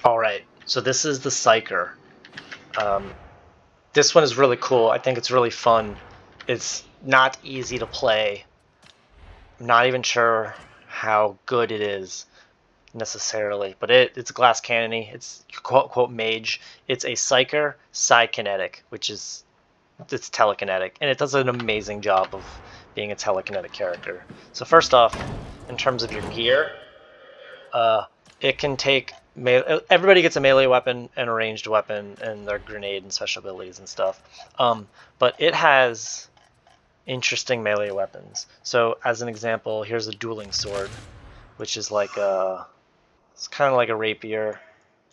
Alright, so this is the Psyker. This one is really cool. I think it's really fun. It's not easy to play. I'm not even sure how good it is necessarily, but it's glass cannony. It's quote mage. It's a Psyker Psykinetic, which is it's telekinetic, and it does an amazing job of being a telekinetic character. So first off, in terms of your gear, it can take everybody gets a melee weapon and a ranged weapon and their grenade and special abilities and stuff. But it has interesting melee weapons. So as an example, here's a dueling sword, which is like it's kind of like a rapier.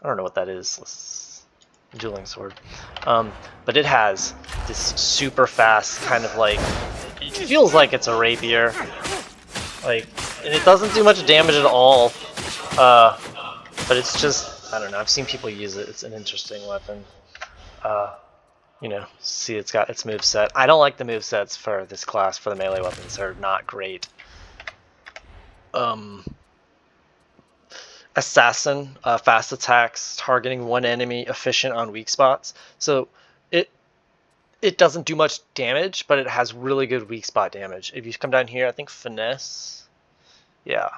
I don't know what that is. Dueling sword. But it has this super fast kind of like, it feels like it's a rapier. Like, and it doesn't do much damage at all. But it's just, I don't know, I've seen people use it. It's an interesting weapon. You know, see it's got its moveset. I don't like the movesets for this class for the melee weapons. They're not great. Assassin, fast attacks, targeting one enemy, efficient on weak spots. So it doesn't do much damage, but it has really good weak spot damage. If you come down here, I think finesse, yeah,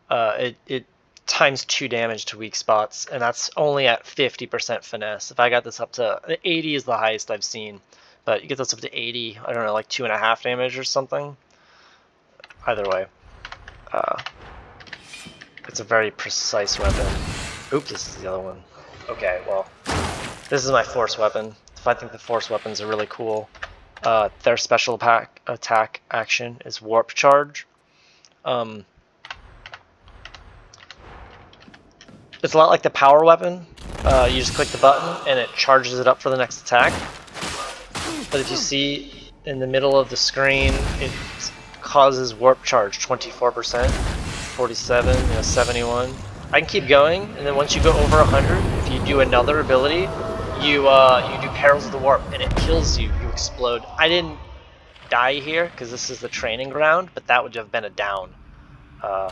it times 2 damage to weak spots, and that's only at 50% finesse. If I got this up to 80 is the highest I've seen, but you get this up to 80, I don't know, like 2.5 damage or something. Either way, it's a very precise weapon. Oops, this is the other one. Okay, well, this is my force weapon. I think the force weapons are really cool. Their special attack action is warp charge. It's a lot like the power weapon. You just click the button and it charges it up for the next attack. But if you see in the middle of the screen, it causes warp charge 24%, 47, 71. I can keep going, and then once you go over 100, if you do another ability, you do Perils of the Warp, and it kills you. You explode. I didn't die here because this is the training ground, but that would have been a down. You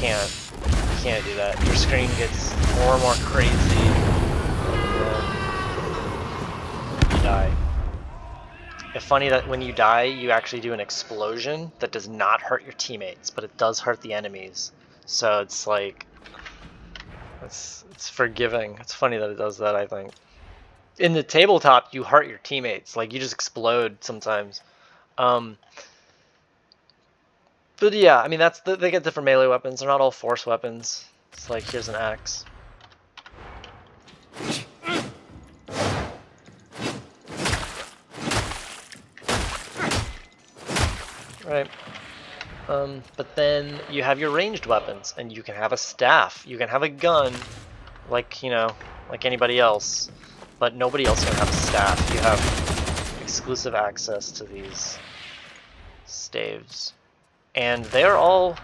can't do that. Your screen gets more and more crazy, and then you die. It's funny that when you die, you actually do an explosion that does not hurt your teammates, but it does hurt the enemies. So it's like, it's forgiving. It's funny that it does that, I think. In the tabletop, you hurt your teammates. Like, you just explode sometimes. But yeah, I mean, they get different melee weapons. They're not all force weapons. It's like, here's an axe. Right. But then you have your ranged weapons, and you can have a staff. You can have a gun, like, you know, like anybody else. But nobody else can have a staff. You have exclusive access to these staves. And they're all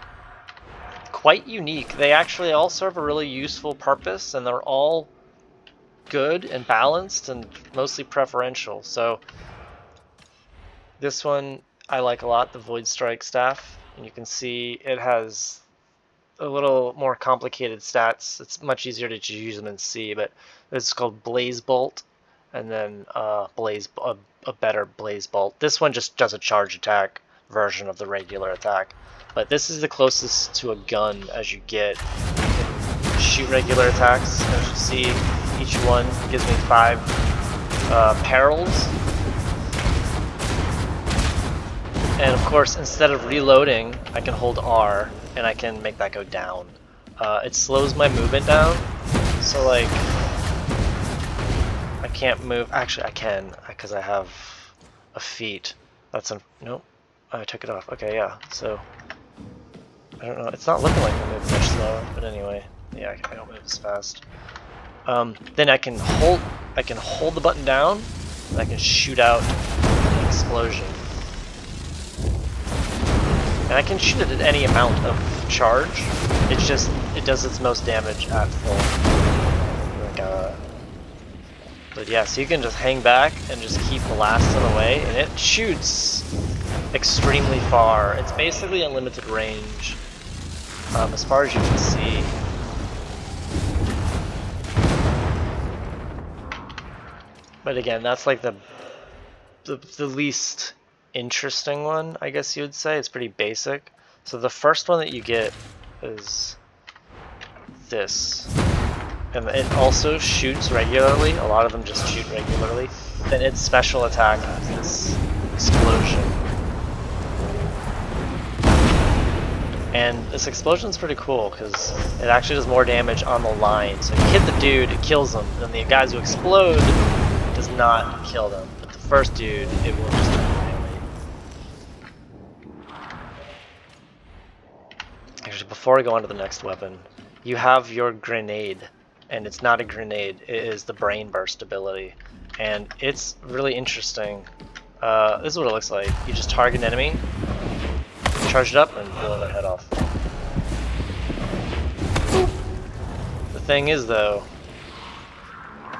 quite unique. They actually all serve a really useful purpose, and they're all good and balanced and mostly preferential. So this one I like a lot, the Void Strike staff. And you can see it has a little more complicated stats. It's much easier to just use them in C, but it's called Blaze Bolt, and then a better Blaze Bolt. This one just does a charge attack version of the regular attack, but this is the closest to a gun as you get. You can shoot regular attacks. As you see, each one gives me 5 perils. And of course, instead of reloading, I can hold R and I can make that go down. It slows my movement down, so like I can't move. Actually, I can because I have a feat. Nope. I took it off. Okay, yeah. So I don't know. It's not looking like I move much slower, but anyway, yeah, I don't move as fast. Then I can hold the button down, and I can shoot out an explosion. And I can shoot it at any amount of charge. It's just, it does its most damage at full. Like, but yeah, so you can just hang back and just keep blasting away, and it shoots extremely far. It's basically unlimited range, as far as you can see. But again, that's like the least interesting one, I guess you would say. It's pretty basic. So the first one that you get is this. And it also shoots regularly. A lot of them just shoot regularly. Then its special attack is this explosion. And this explosion is pretty cool because it actually does more damage on the line. So if you hit the dude, it kills them. And the guys who explode does not kill them. But the first dude, it will just annihilate. Actually, before I go on to the next weapon, you have your grenade. And it's not a grenade, it is the brain burst ability. And it's really interesting. This is what it looks like. You just target an enemy, charge it up, and blow their head off. The thing is though,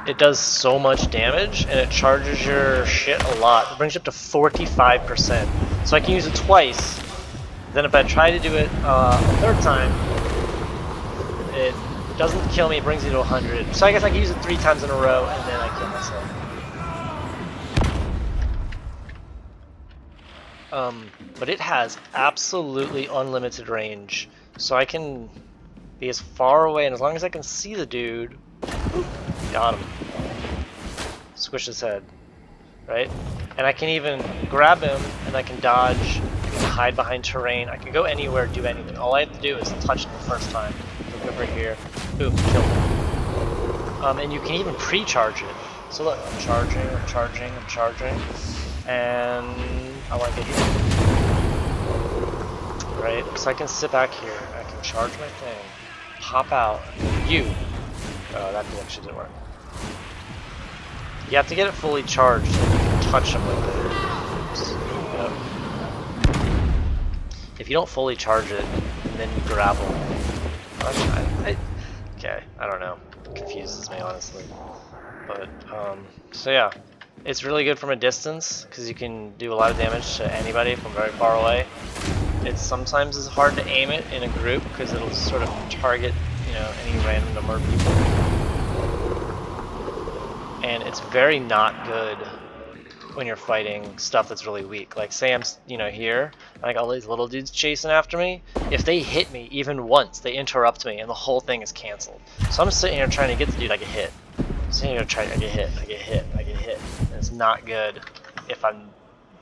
it does so much damage and it charges your shit a lot. It brings you up to 45%. So I can use it twice. Then if I try to do it a third time, it doesn't kill me, it brings me to 100. So I guess I can use it 3 times in a row and then I kill myself. But it has absolutely unlimited range. So I can be as far away, and as long as I can see the dude, boop, got him. Squish his head, right? And I can even grab him and I can dodge, I can hide behind terrain, I can go anywhere, do anything. All I have to do is touch him the first time. Look over here, boom, kill him. And you can even pre-charge it. So look, I'm charging, I'm charging, I'm charging, and I want to get hit. Right? So I can sit back here, I can charge my thing, pop out, you. Oh, that actually didn't work. You have to get it fully charged so you can touch them with it. Yep. If you don't fully charge it, and then you grab them, okay, I don't know. It confuses me, honestly. But, so yeah. It's really good from a distance, because you can do a lot of damage to anybody from very far away. It sometimes is hard to aim it in a group, because it'll sort of target, you know, any random number of people. And it's very not good when you're fighting stuff that's really weak. Like say I'm, you know, here, and I got all these little dudes chasing after me. If they hit me even once, they interrupt me and the whole thing is canceled. So I'm sitting here trying to get the dude, I get hit. I'm sitting here trying to get hit, I get hit, I get hit. And it's not good if I'm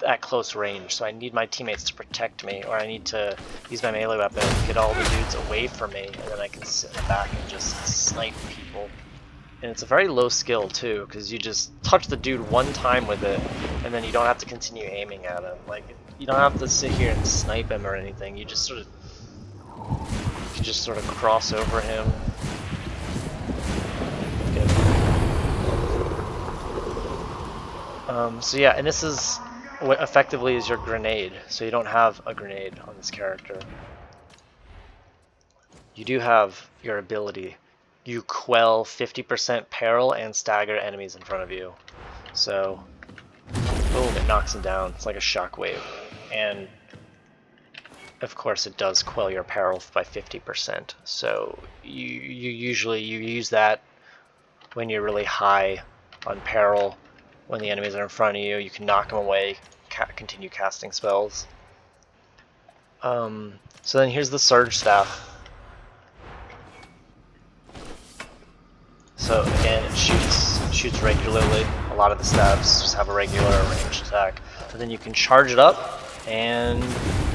at close range. So I need my teammates to protect me, or I need to use my melee weapon, get all the dudes away from me, and then I can sit in the back and just snipe people. And it's a very low skill too, because you just touch the dude one time with it, and then you don't have to continue aiming at him. Like, you don't have to sit here and snipe him or anything. You just sort of cross over him. So yeah, and this is what effectively is your grenade. So you don't have a grenade on this character. You do have your ability. You quell 50% peril and stagger enemies in front of you. So, boom, it knocks them down. It's like a shockwave. And, of course, it does quell your peril by 50%. So, you usually use that when you're really high on peril. When the enemies are in front of you, you can knock them away, continue casting spells. So then here's the Surge Staff. So again, it shoots regularly. A lot of the staffs just have a regular ranged attack. But then you can charge it up and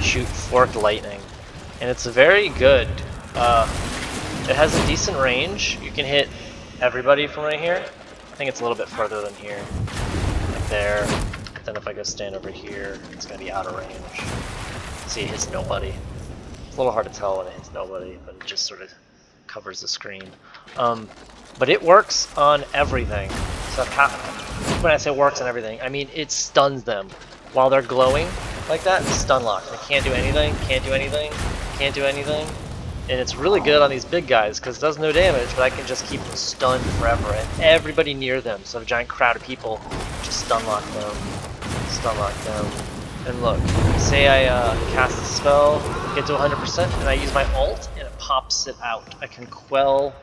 shoot forked lightning. And it's very good. It has a decent range. You can hit everybody from right here. I think it's a little bit further than here. Like there. But then if I go stand over here, it's going to be out of range. See, it hits nobody. It's a little hard to tell when it hits nobody, but it just sort of covers the screen. But it works on everything. So when I say works on everything, I mean it stuns them. While they're glowing like that, it's stun locked. They can't do anything, can't do anything, can't do anything. And it's really good on these big guys because it does no damage, but I can just keep them stunned forever. And everybody near them, so a giant crowd of people, just stun lock them, stun lock them. And look, say I cast a spell, get to 100%, and I use my ult, and it pops it out. I can quell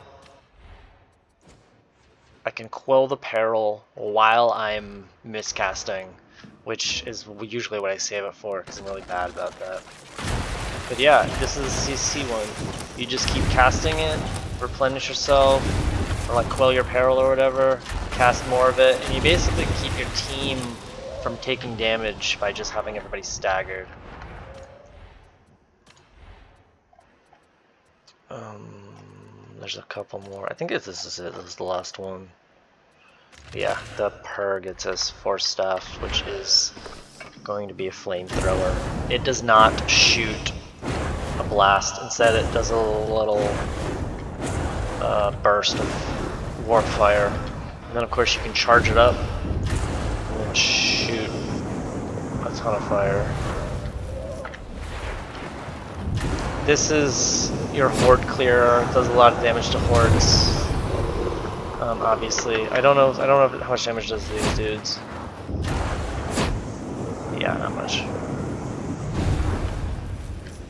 I can quell the peril while I'm miscasting, which is usually what I save it for because I'm really bad about that. But yeah, this is CC one. You just keep casting it, replenish yourself, or like quell your peril or whatever, cast more of it, and you basically keep your team from taking damage by just having everybody staggered. There's a couple more. I think this is it. This is the last one. But yeah, the Purr gets us Force Staff, which is going to be a flamethrower. It does not shoot a blast. Instead, it does a little burst of warp fire. And then, of course, you can charge it up and then shoot a ton of fire. This is your horde clearer. It does a lot of damage to hordes. Obviously, I don't know how much damage does to these dudes. Yeah, not much.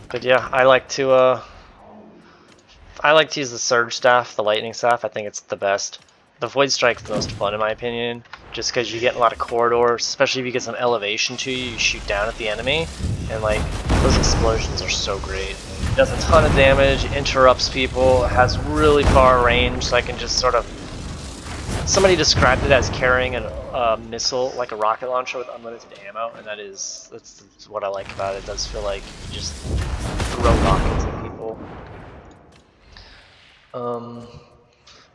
But yeah, I like to use the Surge Staff, the Lightning Staff. I think it's the best. The Void Strike's the most fun in my opinion, just because you get a lot of corridors, especially if you get some elevation to you. You shoot down at the enemy, and like those explosions are so great. It does a ton of damage, interrupts people, it has really far range, so I can just sort of... Somebody described it as carrying a missile, like a rocket launcher with unlimited ammo, and that's what I like about it. It does feel like you just throw rockets at people.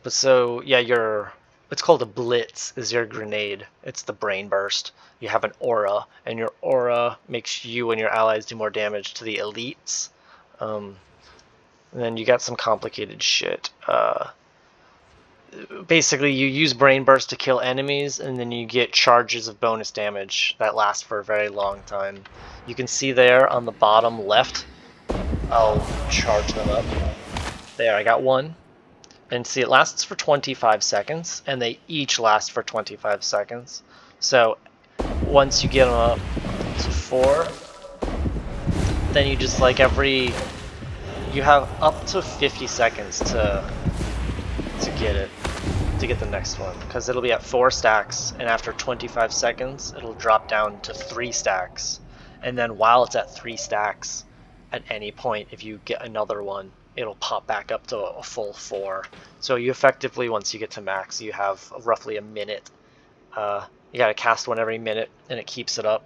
But so, yeah, it's called a Blitz, is your grenade. It's the Brain Burst. You have an aura, and your aura makes you and your allies do more damage to the elites. And then you got some complicated shit. Basically, you use Brain Burst to kill enemies, and then you get charges of bonus damage that last for a very long time. You can see there on the bottom left, I'll charge them up. There, I got one. And see, it lasts for 25 seconds, and they each last for 25 seconds. So, once you get them up to 4, then you just like you have up to 50 seconds to get the next one, because it'll be at 4 stacks, and after 25 seconds it'll drop down to 3 stacks, and then while it's at 3 stacks, at any point if you get another one, it'll pop back up to a full 4. So you effectively, once you get to max, you have roughly a minute. You gotta cast one every minute, and it keeps it up.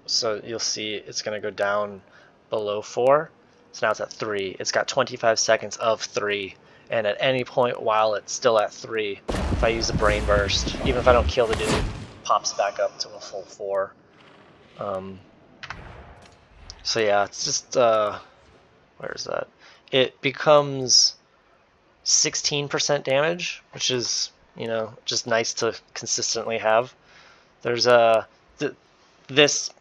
So you'll see it's gonna go down below 4. So now it's at 3. It's got 25 seconds of 3. And at any point while it's still at 3, if I use a Brain Burst, even if I don't kill the dude, it pops back up to a full 4. So yeah, it's just, where is that? It becomes 16% damage, which is, you know, just nice to consistently have. There's this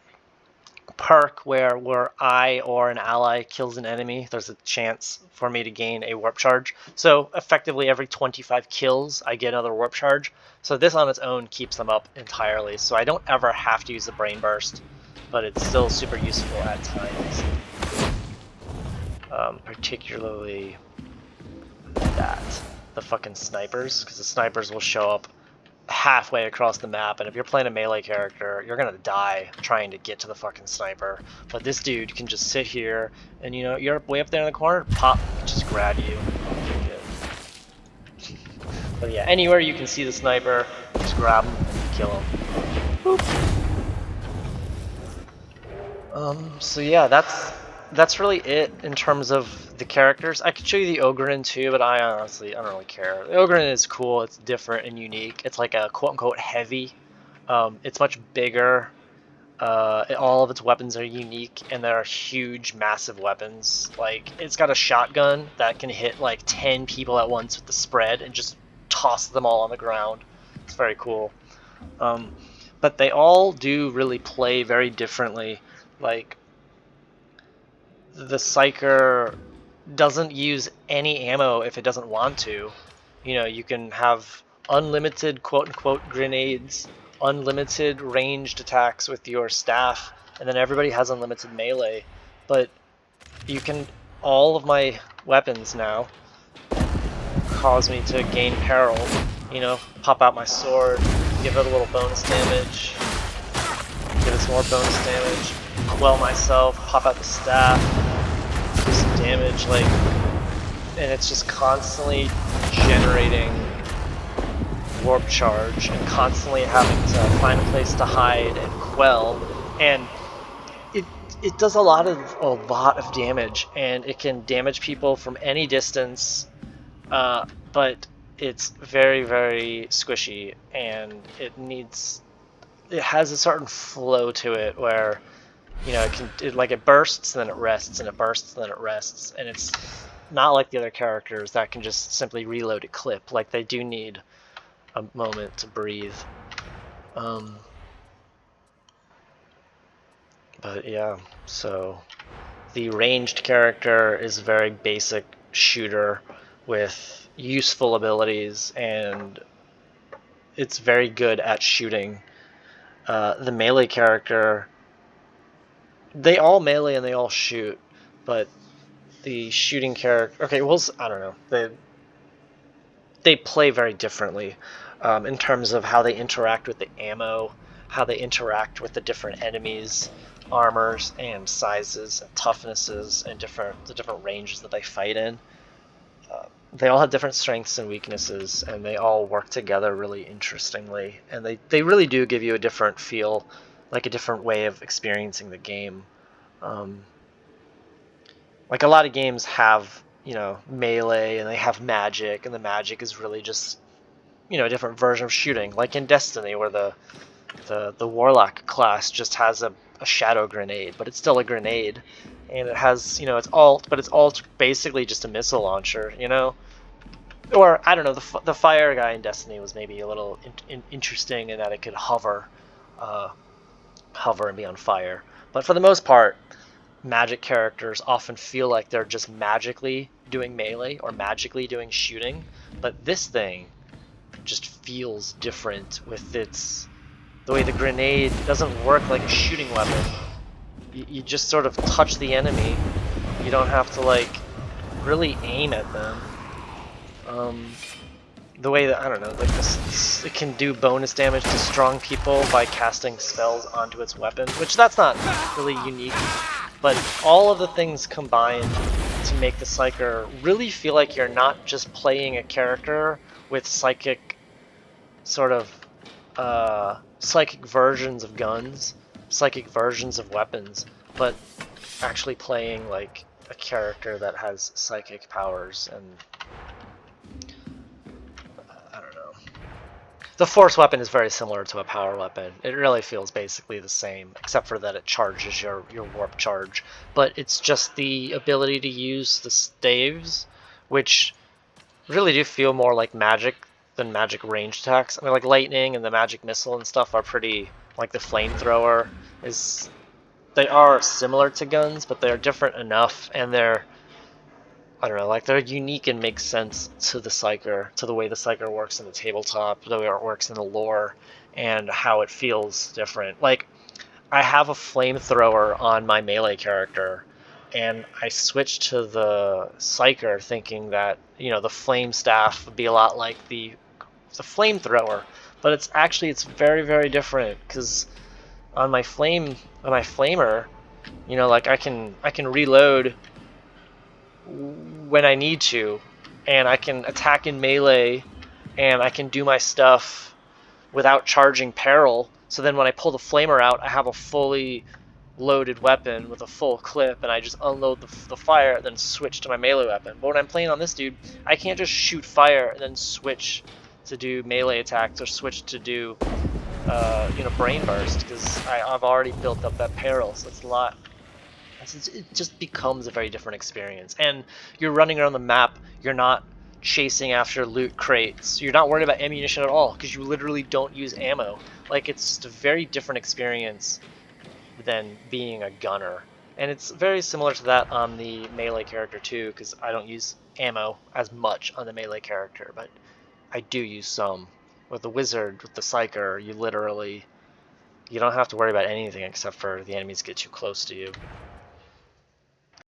perk where I or an ally kills an enemy, there's a chance for me to gain a warp charge. So effectively every 25 kills I get another warp charge. So this on its own keeps them up entirely. So I don't ever have to use the Brain Burst, but it's still super useful at times. Particularly the fucking snipers, because the snipers will show up halfway across the map, and if you're playing a melee character, you're gonna die trying to get to the fucking sniper. But this dude can just sit here, and you know, you're way up there in the corner, pop, just grab you. But yeah, anywhere you can see the sniper, just grab him, kill him. Boop. So yeah, that's really it in terms of the characters. I could show you the Ogryn too, but I don't really care. The Ogryn is cool, it's different and unique. It's like a quote-unquote heavy. It's much bigger. All of its weapons are unique, and they're huge, massive weapons. Like, it's got a shotgun that can hit like 10 people at once with the spread and just toss them all on the ground. It's very cool. But they all do really play very differently. Like, the Psyker doesn't use any ammo if it doesn't want to. You know, you can have unlimited quote-unquote grenades, unlimited ranged attacks with your staff, and then everybody has unlimited melee. But you can, all of my weapons now cause me to gain peril you know, pop out my sword, give it a little bonus damage, give it some more bonus damage, quell myself, pop out the staff, do some damage, like, and it's just constantly generating warp charge and constantly having to find a place to hide and quell, and it does a lot of damage, and it can damage people from any distance, but it's very, very squishy, and it has a certain flow to it where, you know, it bursts and then it rests and it bursts and then it rests, and it's not like the other characters that can just simply reload a clip. Like, they do need a moment to breathe. But yeah, so the ranged character is a very basic shooter with useful abilities, and it's very good at shooting. The melee character, they all melee and they all shoot, but the shooting character, okay, well, I don't know, they play very differently in terms of how they interact with the ammo, how they interact with the different enemies, armors and sizes and toughnesses, and the different ranges that they fight in. They all have different strengths and weaknesses, and they all work together really interestingly, and they really do give you a different feel, like a different way of experiencing the game. Like, a lot of games have, you know, melee and they have magic, and the magic is really just, you know, a different version of shooting, like in Destiny, where the warlock class just has a shadow grenade, but it's still a grenade, and it has, you know, its ult, but its ult basically just a missile launcher, you know. Or I don't know, the fire guy in Destiny was maybe a little interesting in that it could hover and be on fire, but for the most part, magic characters often feel like they're just magically doing melee or magically doing shooting, but this thing just feels different with the way the grenade doesn't work like a shooting weapon. You just sort of touch the enemy. You don't have to, like, really aim at them. The way that, I don't know, like it can do bonus damage to strong people by casting spells onto its weapon, which that's not really unique, but all of the things combined to make the Psyker really feel like you're not just playing a character with psychic psychic versions of guns, psychic versions of weapons, but actually playing like a character that has psychic powers. And I don't know. The force weapon is very similar to a power weapon. It really feels basically the same, except for that it charges your warp charge. But it's just the ability to use the staves, which really do feel more like magic than magic range attacks. I mean, like lightning and the magic missile and stuff are pretty, like the flamethrower is, they are similar to guns, but they're different enough, and they're, I don't know, like they're unique and make sense to the Psyker, to the way the Psyker works in the tabletop, the way it works in the lore, and how it feels different. Like, I have a flamethrower on my melee character, and I switched to the Psyker thinking that, you know, the flame staff would be a lot like the flamethrower, but it's very, very different, because on my flamer, you know, like I can reload when I need to, and I can attack in melee, and I can do my stuff without charging peril. So then when I pull the flamer out, I have a fully loaded weapon with a full clip, and I just unload the fire and then switch to my melee weapon. But when I'm playing on this dude, I can't just shoot fire and then switch to do melee attacks or switch to do you know, brain burst, because I've already built up that peril. So it's a lot. It just becomes a very different experience, and you're running around the map. You're not chasing after loot crates. You're not worried about ammunition at all, because you literally don't use ammo. Like, it's just a very different experience than being a gunner. And it's very similar to that on the melee character too, because I don't use ammo as much on the melee character, but I do use some. With the wizard, with the Psyker, you don't have to worry about anything except for the enemies get too close to you.